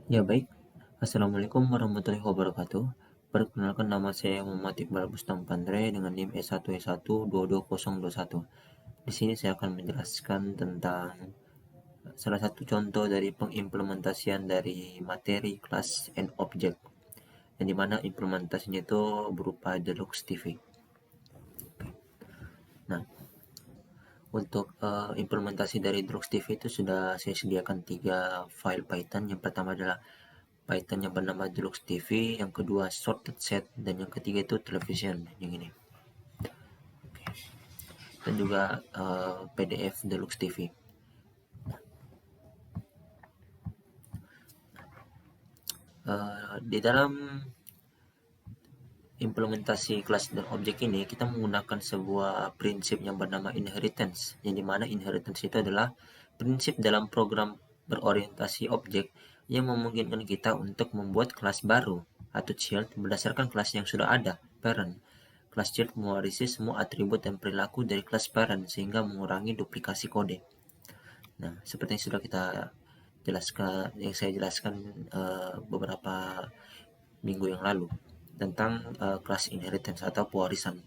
Ya baik, Assalamualaikum warahmatullahi wabarakatuh. Perkenalkan nama saya Muhammad Iqbal Bustang Pandre dengan NIM S1E1220021. Di sini saya akan menjelaskan tentang salah satu contoh dari pengimplementasian dari materi kelas and object, yang dimana implementasinya itu berupa Deluxe TV. Nah, untuk implementasi dari Deluxe TV itu sudah saya sediakan 3 file Python. Yang pertama adalah Python yang bernama Deluxe TV, yang kedua sorted set, dan yang ketiga itu television yang ini. Dan juga PDF Deluxe TV. Di dalam implementasi kelas dan objek ini kita menggunakan sebuah prinsip yang bernama inheritance, yang dimana inheritance itu adalah prinsip dalam program berorientasi objek yang memungkinkan kita untuk membuat kelas baru atau child berdasarkan kelas yang sudah ada, parent. Kelas child mewarisi semua atribut dan perilaku dari kelas parent sehingga mengurangi duplikasi kode. Nah, seperti yang sudah saya jelaskan beberapa minggu yang lalu tentang kelas inheritance atau pewarisan.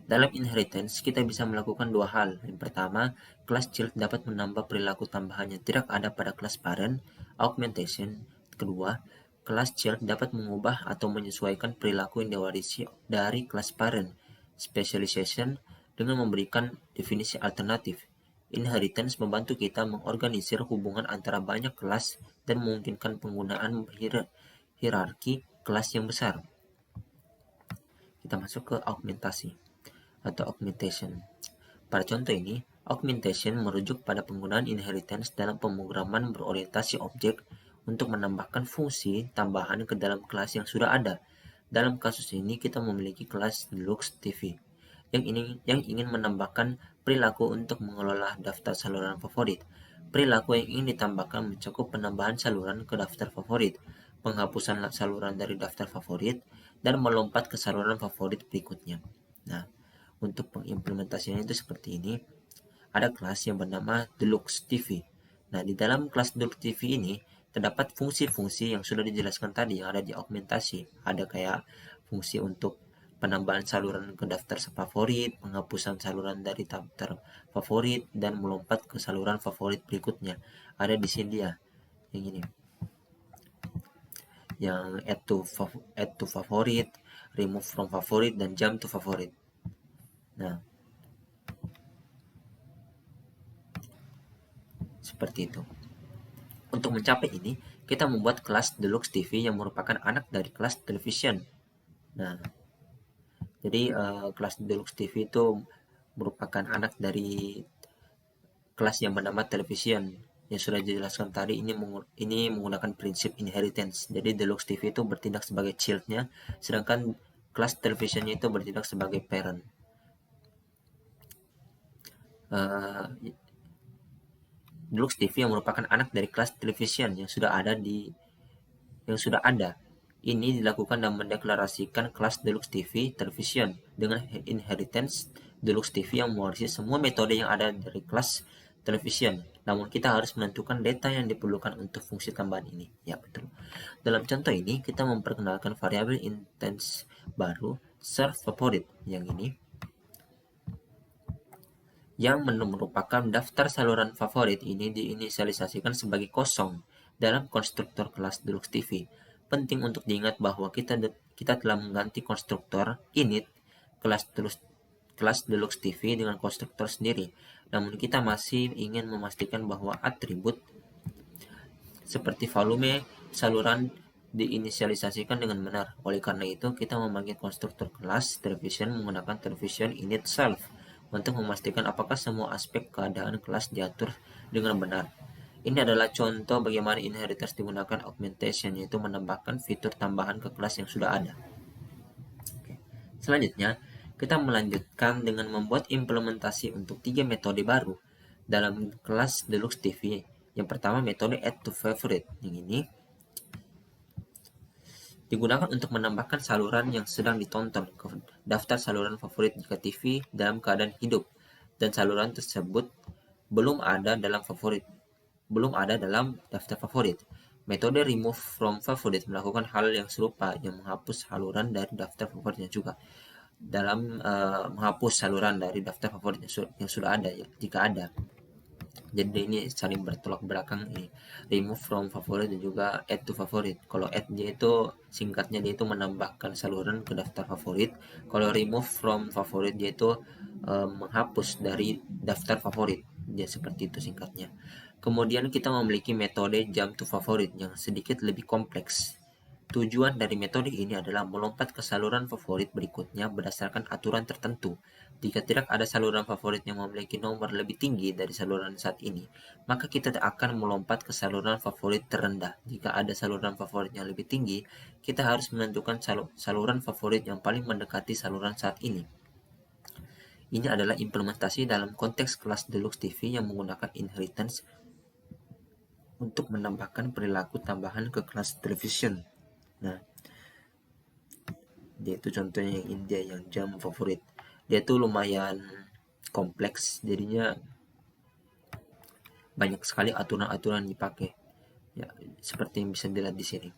Dalam inheritance, kita bisa melakukan dua hal. Yang pertama, kelas child dapat menambah perilaku tambahan yang tidak ada pada kelas parent, augmentation. Kedua, kelas child dapat mengubah atau menyesuaikan perilaku yang diwarisi dari kelas parent, specialization, dengan memberikan definisi alternatif. Inheritance membantu kita mengorganisir hubungan antara banyak kelas dan memungkinkan penggunaan hierarki kelas yang besar. Kita masuk ke augmentasi atau augmentation. Pada contoh ini, augmentation merujuk pada penggunaan inheritance dalam pemrograman berorientasi objek untuk menambahkan fungsi tambahan ke dalam kelas yang sudah ada. Dalam kasus ini, kita memiliki kelas Deluxe TV yang ingin menambahkan perilaku untuk mengelola daftar saluran favorit. Perilaku yang ingin ditambahkan mencakup penambahan saluran ke daftar favorit, penghapusan saluran dari daftar favorit, dan melompat ke saluran favorit berikutnya. Nah, untuk pengimplementasinya itu seperti ini. Ada kelas yang bernama Deluxe TV. Nah, di dalam kelas Deluxe TV ini terdapat fungsi-fungsi yang sudah dijelaskan tadi yang ada di augmentasi. Ada kayak fungsi untuk penambahan saluran ke daftar favorit, penghapusan saluran dari daftar favorit, dan melompat ke saluran favorit berikutnya. Ada di sini dia, yang ini. Yang add to favorit, remove from favorit, dan jump to favorit. Nah, seperti itu. Untuk mencapai ini, kita membuat kelas Deluxe TV yang merupakan anak dari kelas television. Nah, jadi kelas Deluxe TV itu merupakan anak dari kelas yang bernama television yang sudah dijelaskan tadi. Ini menggunakan prinsip inheritance. Jadi Deluxe TV itu bertindak sebagai childnya, sedangkan kelas televisionnya itu bertindak sebagai parent. Deluxe TV yang merupakan anak dari kelas television yang sudah ada. Ini dilakukan dan mendeklarasikan kelas Deluxe TV Television dengan inheritance Deluxe TV yang mewarisi semua metode yang ada dari kelas Television. Namun kita harus menentukan data yang diperlukan untuk fungsi tambahan ini. Ya, betul. Dalam contoh ini, kita memperkenalkan variabel instance baru serve favorite yang ini, yang merupakan daftar saluran favorit ini diinisialisasikan sebagai kosong dalam konstruktor kelas Deluxe TV. Penting untuk diingat bahwa kita telah mengganti konstruktor init kelas Deluxe TV dengan konstruktor sendiri. Namun kita masih ingin memastikan bahwa atribut seperti volume saluran diinisialisasikan dengan benar. Oleh karena itu, kita memanggil konstruktor kelas television menggunakan television init self untuk memastikan apakah semua aspek keadaan kelas diatur dengan benar. Ini adalah contoh bagaimana inheritance digunakan augmentation, yaitu menambahkan fitur tambahan ke kelas yang sudah ada. Selanjutnya, kita melanjutkan dengan membuat implementasi untuk 3 metode baru dalam kelas Deluxe TV. Yang pertama, metode add to favorite. Yang ini digunakan untuk menambahkan saluran yang sedang ditonton ke daftar saluran favorit jika TV dalam keadaan hidup dan saluran tersebut belum ada dalam daftar favorit. Metode remove from favorite melakukan hal yang serupa, yang menghapus saluran dari daftar favoritnya juga. Dalam menghapus saluran dari daftar favorit yang sudah ada ya, jika ada. Jadi ini saling bertolak belakang ini. Remove from favorite dan juga add to favorite. Kalau add dia itu singkatnya dia itu menambahkan saluran ke daftar favorit. Kalau remove from favorite dia itu menghapus dari daftar favorit. Dia seperti itu singkatnya. Kemudian kita memiliki metode jump to favorite yang sedikit lebih kompleks. Tujuan dari metode ini adalah melompat ke saluran favorit berikutnya berdasarkan aturan tertentu. Jika tidak ada saluran favorit yang memiliki nomor lebih tinggi dari saluran saat ini, maka kita akan melompat ke saluran favorit terendah. Jika ada saluran favorit yang lebih tinggi, kita harus menentukan saluran favorit yang paling mendekati saluran saat ini. Ini adalah implementasi dalam konteks kelas Deluxe TV yang menggunakan inheritance untuk menambahkan perilaku tambahan ke kelas television. Nah, dia itu contohnya yang India yang jam favorit. Dia tuh lumayan kompleks, jadinya banyak sekali aturan-aturan dipakai. Ya, seperti yang bisa dilihat di sini.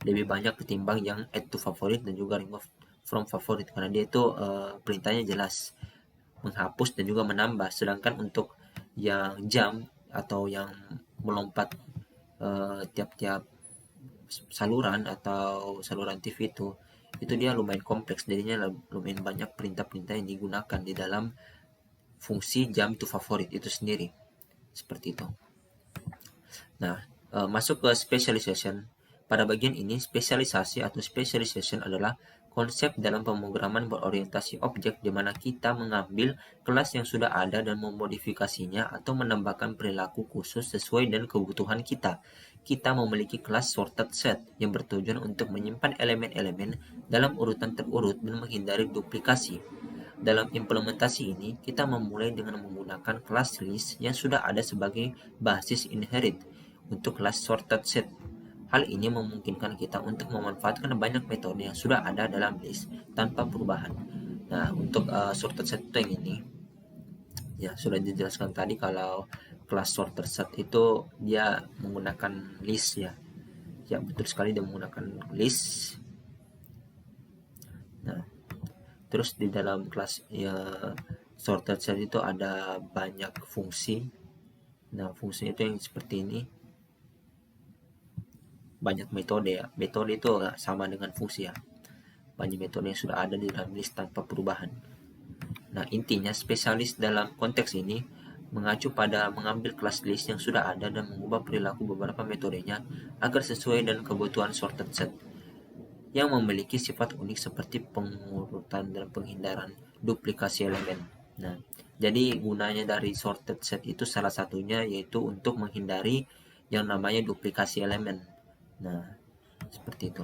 Lebih banyak ketimbang yang add to favorite dan juga remove from favorite karena dia itu perintahnya jelas, menghapus dan juga menambah. Sedangkan untuk yang jam atau yang melompat tiap-tiap saluran atau saluran TV itu dia lumayan kompleks, jadinya lumayan banyak perintah-perintah yang digunakan di dalam fungsi jump to favorite itu sendiri, seperti itu. Nah, masuk ke specialization. Pada bagian ini, spesialisasi atau specialization adalah konsep dalam pemrograman berorientasi objek di mana kita mengambil kelas yang sudah ada dan memodifikasinya atau menambahkan perilaku khusus sesuai dengan kebutuhan kita. Kita memiliki kelas sorted set yang bertujuan untuk menyimpan elemen-elemen dalam urutan terurut dan menghindari duplikasi. Dalam implementasi ini, kita memulai dengan menggunakan kelas list yang sudah ada sebagai basis inherit untuk kelas sorted set. Hal ini memungkinkan kita untuk memanfaatkan banyak metode yang sudah ada dalam list tanpa perubahan. Nah, untuk sorted set yang ini, ya sudah dijelaskan tadi kalau kelas sorted set itu dia menggunakan list ya. Ya, betul sekali dia menggunakan list. Nah, terus di dalam kelas ya sorted set itu ada banyak fungsi. Nah, fungsinya itu yang seperti ini. Banyak metode ya. Metode itu sama dengan fungsi ya. Banyak metode yang sudah ada di dalam list tanpa perubahan. Nah, intinya spesialis dalam konteks ini mengacu pada mengambil kelas list yang sudah ada dan mengubah perilaku beberapa metodenya agar sesuai dengan kebutuhan sorted set yang memiliki sifat unik seperti pengurutan dan penghindaran duplikasi elemen. Nah, jadi gunanya dari sorted set itu salah satunya yaitu untuk menghindari yang namanya duplikasi elemen. Nah, seperti itu.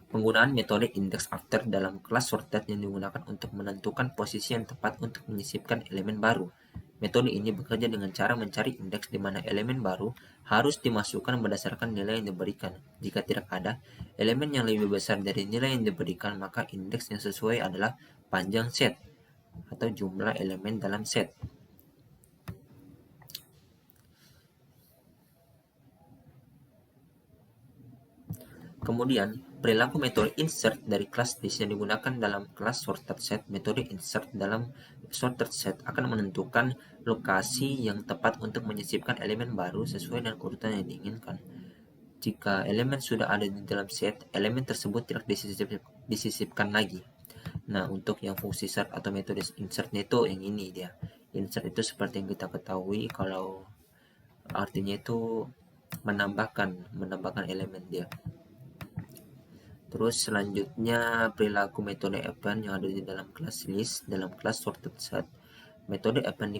Penggunaan metode index after dalam kelas sorted yang digunakan untuk menentukan posisi yang tepat untuk menyisipkan elemen baru. Metode ini bekerja dengan cara mencari indeks di mana elemen baru harus dimasukkan berdasarkan nilai yang diberikan. Jika tidak ada elemen yang lebih besar dari nilai yang diberikan, maka indeks yang sesuai adalah panjang set atau jumlah elemen dalam set. Kemudian, perilaku metode insert dari kelas list yang digunakan dalam kelas sorted set. Metode insert dalam sorted set akan menentukan lokasi yang tepat untuk menyisipkan elemen baru sesuai dengan urutan yang diinginkan. Jika elemen sudah ada di dalam set, elemen tersebut tidak disisipkan lagi. Nah, untuk yang fungsi sort atau metode insertnya itu yang ini dia. Insert itu seperti yang kita ketahui kalau artinya itu menambahkan elemen dia. Terus selanjutnya perilaku metode append yang ada di dalam kelas list dalam kelas sorted set. Metode append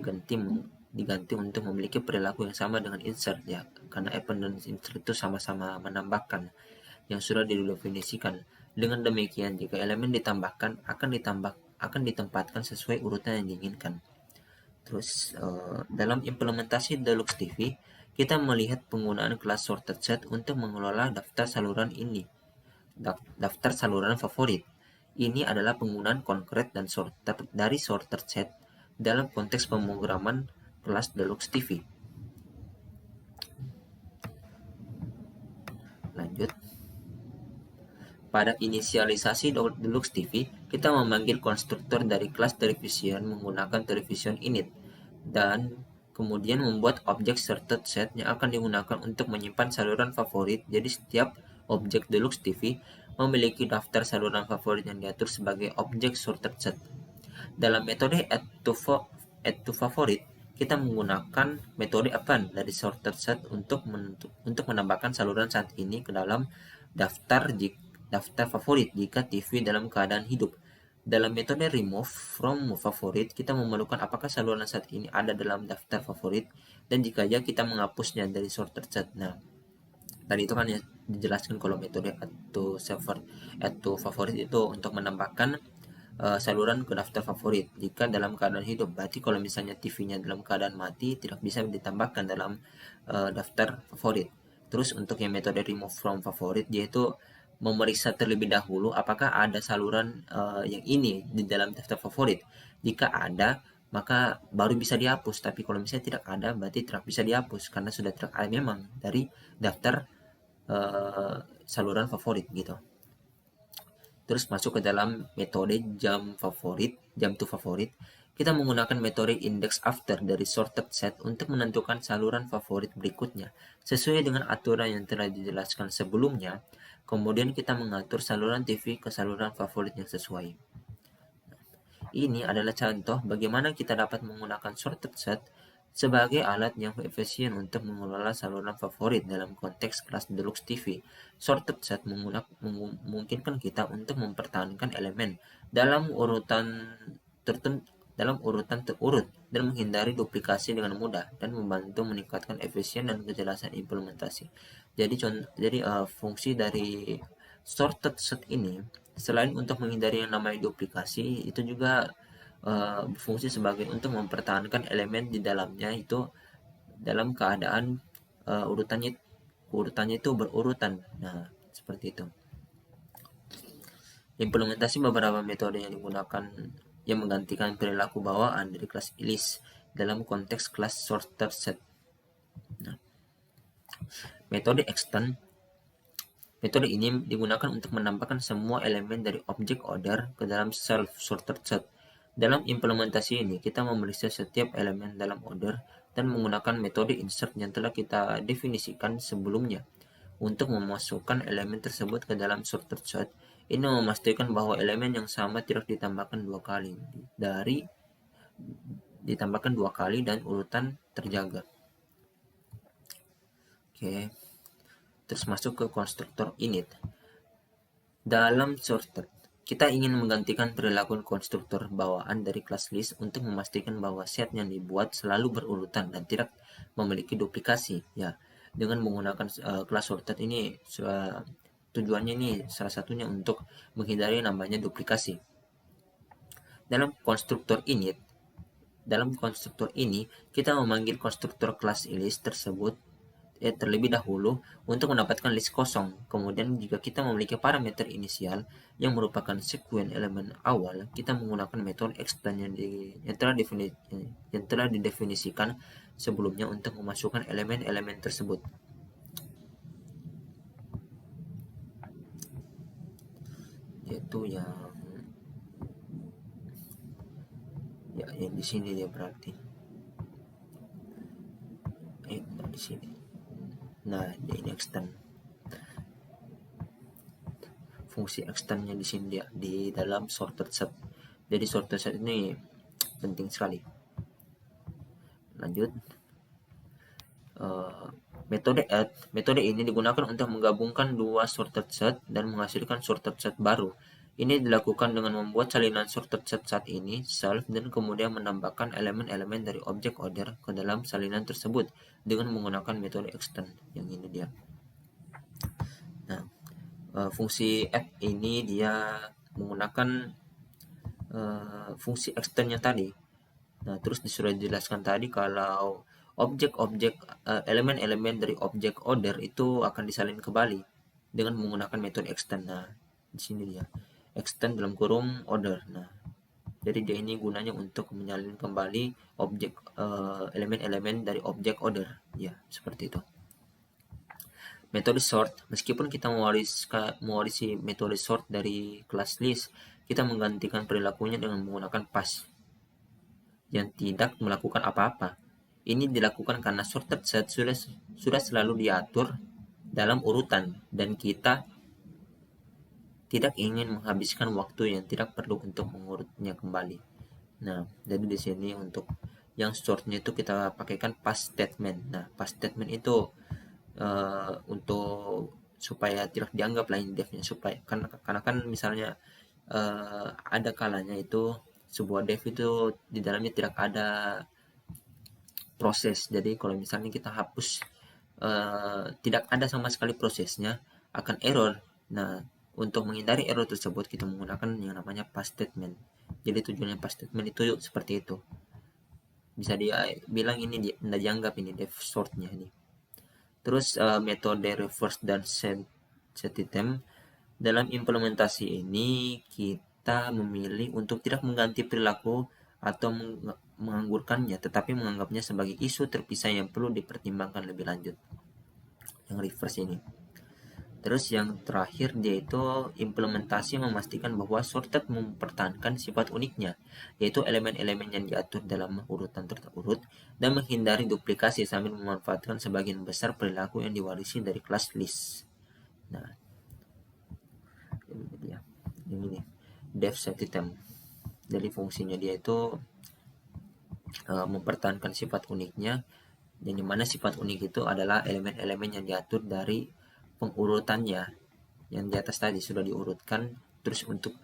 diganti untuk memiliki perilaku yang sama dengan insert ya, karena append dan insert itu sama-sama menambahkan yang sudah didefinisikan. Dengan demikian, jika elemen ditambahkan akan ditempatkan sesuai urutan yang diinginkan. Terus dalam implementasi Deluxe TV, kita melihat penggunaan kelas sorted set untuk mengelola daftar saluran ini. Daftar saluran favorit. Ini adalah penggunaan konkret dan sorted dari sorted set dalam konteks pemrograman kelas Deluxe TV. Lanjut. Pada inisialisasi Deluxe TV, kita memanggil konstruktor dari kelas television menggunakan television init dan kemudian membuat objek sorted set yang akan digunakan untuk menyimpan saluran favorit. Jadi setiap objek Deluxe TV memiliki daftar saluran favorit yang diatur sebagai objek sorted set. Dalam metode add to favorite, kita menggunakan metode append dari sorted set untuk menambahkan saluran saat ini ke dalam daftar favorit jika TV dalam keadaan hidup. Dalam metode remove from favorite, kita memerlukan apakah saluran saat ini ada dalam daftar favorit, dan jika ya, kita menghapusnya dari sorted set. Nah, tadi itu kan ya dijelaskan kalau metode add to favorite itu untuk menambahkan saluran ke daftar favorit jika dalam keadaan hidup. Berarti kalau misalnya TV-nya dalam keadaan mati, tidak bisa ditambahkan dalam daftar favorit. Terus untuk yang metode remove from favorite, yaitu memeriksa terlebih dahulu apakah ada saluran yang ini di dalam daftar favorit. Jika ada, maka baru bisa dihapus. Tapi kalau misalnya tidak ada, berarti tidak bisa dihapus karena sudah tidak ada memang dari daftar saluran favorit gitu. Terus masuk ke dalam metode jump to favorit. Kita menggunakan metode index after dari sorted set untuk menentukan saluran favorit berikutnya sesuai dengan aturan yang telah dijelaskan sebelumnya. Kemudian kita mengatur saluran TV ke saluran favorit yang sesuai. Ini adalah contoh bagaimana kita dapat menggunakan sorted set sebagai alat yang efisien untuk mengelola saluran favorit dalam konteks kelas Deluxe TV. Sorted set memungkinkan kita untuk mempertahankan elemen dalam urutan terurut dan menghindari duplikasi dengan mudah dan membantu meningkatkan efisien dan kejelasan implementasi. Jadi fungsi dari sorted set ini selain untuk menghindari yang namanya duplikasi, itu juga berfungsi sebagai untuk mempertahankan elemen di dalamnya itu dalam keadaan urutannya itu berurutan. Nah, seperti itu. Implementasi beberapa metode yang digunakan yang menggantikan perilaku bawaan dari kelas list dalam konteks kelas sorted set. Nah, metode extend. Metode ini digunakan untuk menambahkan semua elemen dari objek order ke dalam self sorted set. Dalam implementasi ini, kita memeriksa setiap elemen dalam order dan menggunakan metode insert yang telah kita definisikan sebelumnya untuk memasukkan elemen tersebut ke dalam sorted set. Ini memastikan bahwa elemen yang sama tidak ditambahkan dua kali dan urutan terjaga. Oke. Terus masuk ke konstruktor init. Dalam sorted, kita ingin menggantikan perilaku konstruktor bawaan dari kelas list untuk memastikan bahwa set yang dibuat selalu berurutan dan tidak memiliki duplikasi. Ya, dengan menggunakan kelas sorted ini tujuannya ini salah satunya untuk menghindari namanya duplikasi. Dalam konstruktor ini, kita memanggil konstruktor kelas list tersebut terlebih dahulu untuk mendapatkan list kosong. Kemudian jika kita memiliki parameter inisial yang merupakan sekuen elemen awal, kita menggunakan metode extend yang telah didefinisikan sebelumnya untuk memasukkan elemen-elemen tersebut. Yaitu yang di sini dia berarti. Di sini. Nah, ini extend. Fungsi extendnya di sini dia di dalam sorted set. Jadi sorted set ini penting sekali. Lanjut. Metode add. Metode ini digunakan untuk menggabungkan dua sorted set dan menghasilkan sorted set baru. Ini dilakukan dengan membuat salinan sorted set saat ini, self, dan kemudian menambahkan elemen-elemen dari objek order ke dalam salinan tersebut dengan menggunakan metode extend. Yang ini dia. Nah, fungsi add ini dia menggunakan fungsi extendnya tadi. Nah, terus disuruh dijelaskan tadi kalau elemen-elemen dari objek order itu akan disalin kembali dengan menggunakan metode extend. Nah, di sini dia extend dalam kurung order. Nah, jadi dia ini gunanya untuk menyalin kembali elemen-elemen dari objek order. Ya, seperti itu. Metode sort, meskipun kita mewarisi metode sort dari kelas list, kita menggantikan perilakunya dengan menggunakan pass yang tidak melakukan apa-apa. Ini dilakukan karena sorted set sudah selalu diatur dalam urutan dan kita tidak ingin menghabiskan waktu yang tidak perlu untuk mengurutnya kembali. Nah, jadi di sini untuk yang shortnya itu kita pakaikan past statement. Nah, past statement itu untuk supaya tidak dianggap lain devnya, supaya karena kan misalnya ada kalanya itu sebuah dev itu di dalamnya tidak ada proses. Jadi kalau misalnya kita hapus tidak ada sama sekali prosesnya, akan error. Nah, untuk menghindari error tersebut kita menggunakan yang namanya past statement. Jadi tujuannya past statement itu seperti itu. Bisa dia bilang ini tidak dianggap ini dev shortnya ini. Terus metode reverse dan set item dalam implementasi ini kita memilih untuk tidak mengganti perilaku atau menganggurkannya, tetapi menganggapnya sebagai isu terpisah yang perlu dipertimbangkan lebih lanjut. Yang reverse ini. Terus yang terakhir dia itu implementasi memastikan bahwa sorted mempertahankan sifat uniknya, yaitu elemen-elemen yang diatur dalam urutan terurut dan menghindari duplikasi sambil memanfaatkan sebagian besar perilaku yang diwarisi dari kelas list. Nah, ini dia. Ini nih, dev set item. Jadi fungsinya dia itu mempertahankan sifat uniknya, dan dimana sifat unik itu adalah elemen-elemen yang diatur dari pengurutannya yang di atas tadi sudah diurutkan, terus untuk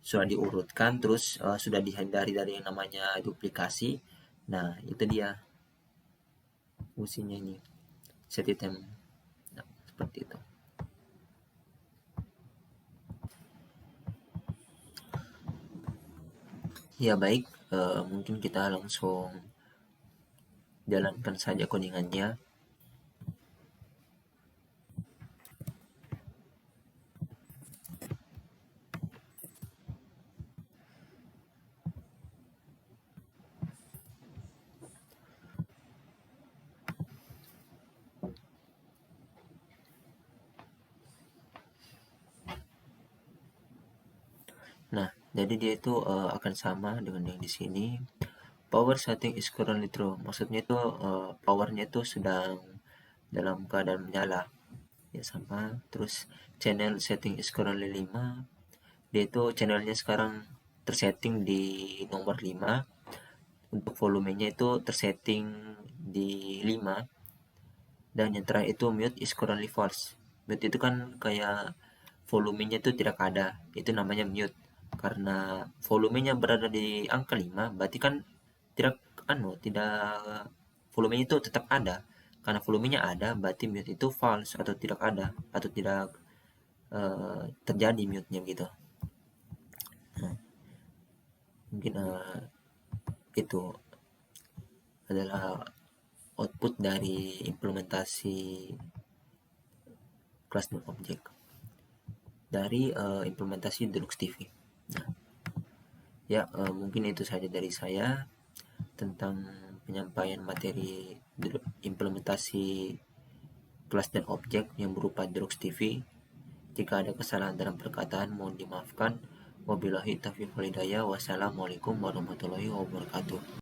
sudah diurutkan, terus sudah dihindari dari yang namanya duplikasi. Nah, itu dia fungsinya ini set item. Nah, seperti itu. Ya baik, mungkin kita langsung jalankan saja codingannya. Nah, jadi dia itu akan sama dengan yang di sini. Power setting is currently true. Maksudnya itu powernya itu sedang dalam keadaan menyala. Ya sama. Terus channel setting is currently 5. Dia itu channelnya sekarang tersetting di nomor 5. Untuk volumenya itu tersetting di 5. Dan yang terakhir itu mute is currently false. Mute itu kan kayak volumenya itu tidak ada. Itu namanya mute. Karena volumenya berada di angka 5, berarti kan tidak volumenya itu tetap ada. Karena volumenya ada, berarti mute itu false atau tidak ada atau tidak terjadi mute-nya gitu. Nah, mungkin itu adalah output dari implementasi kelas dan objek dari implementasi Deluxe TV. Nah, ya mungkin itu saja dari saya tentang penyampaian materi implementasi kelas dan objek yang berupa Deluxe TV. Jika ada kesalahan dalam perkataan mohon dimaafkan. Wabillahi taufiq wal hidayah. Wassalamualaikum warahmatullahi wabarakatuh.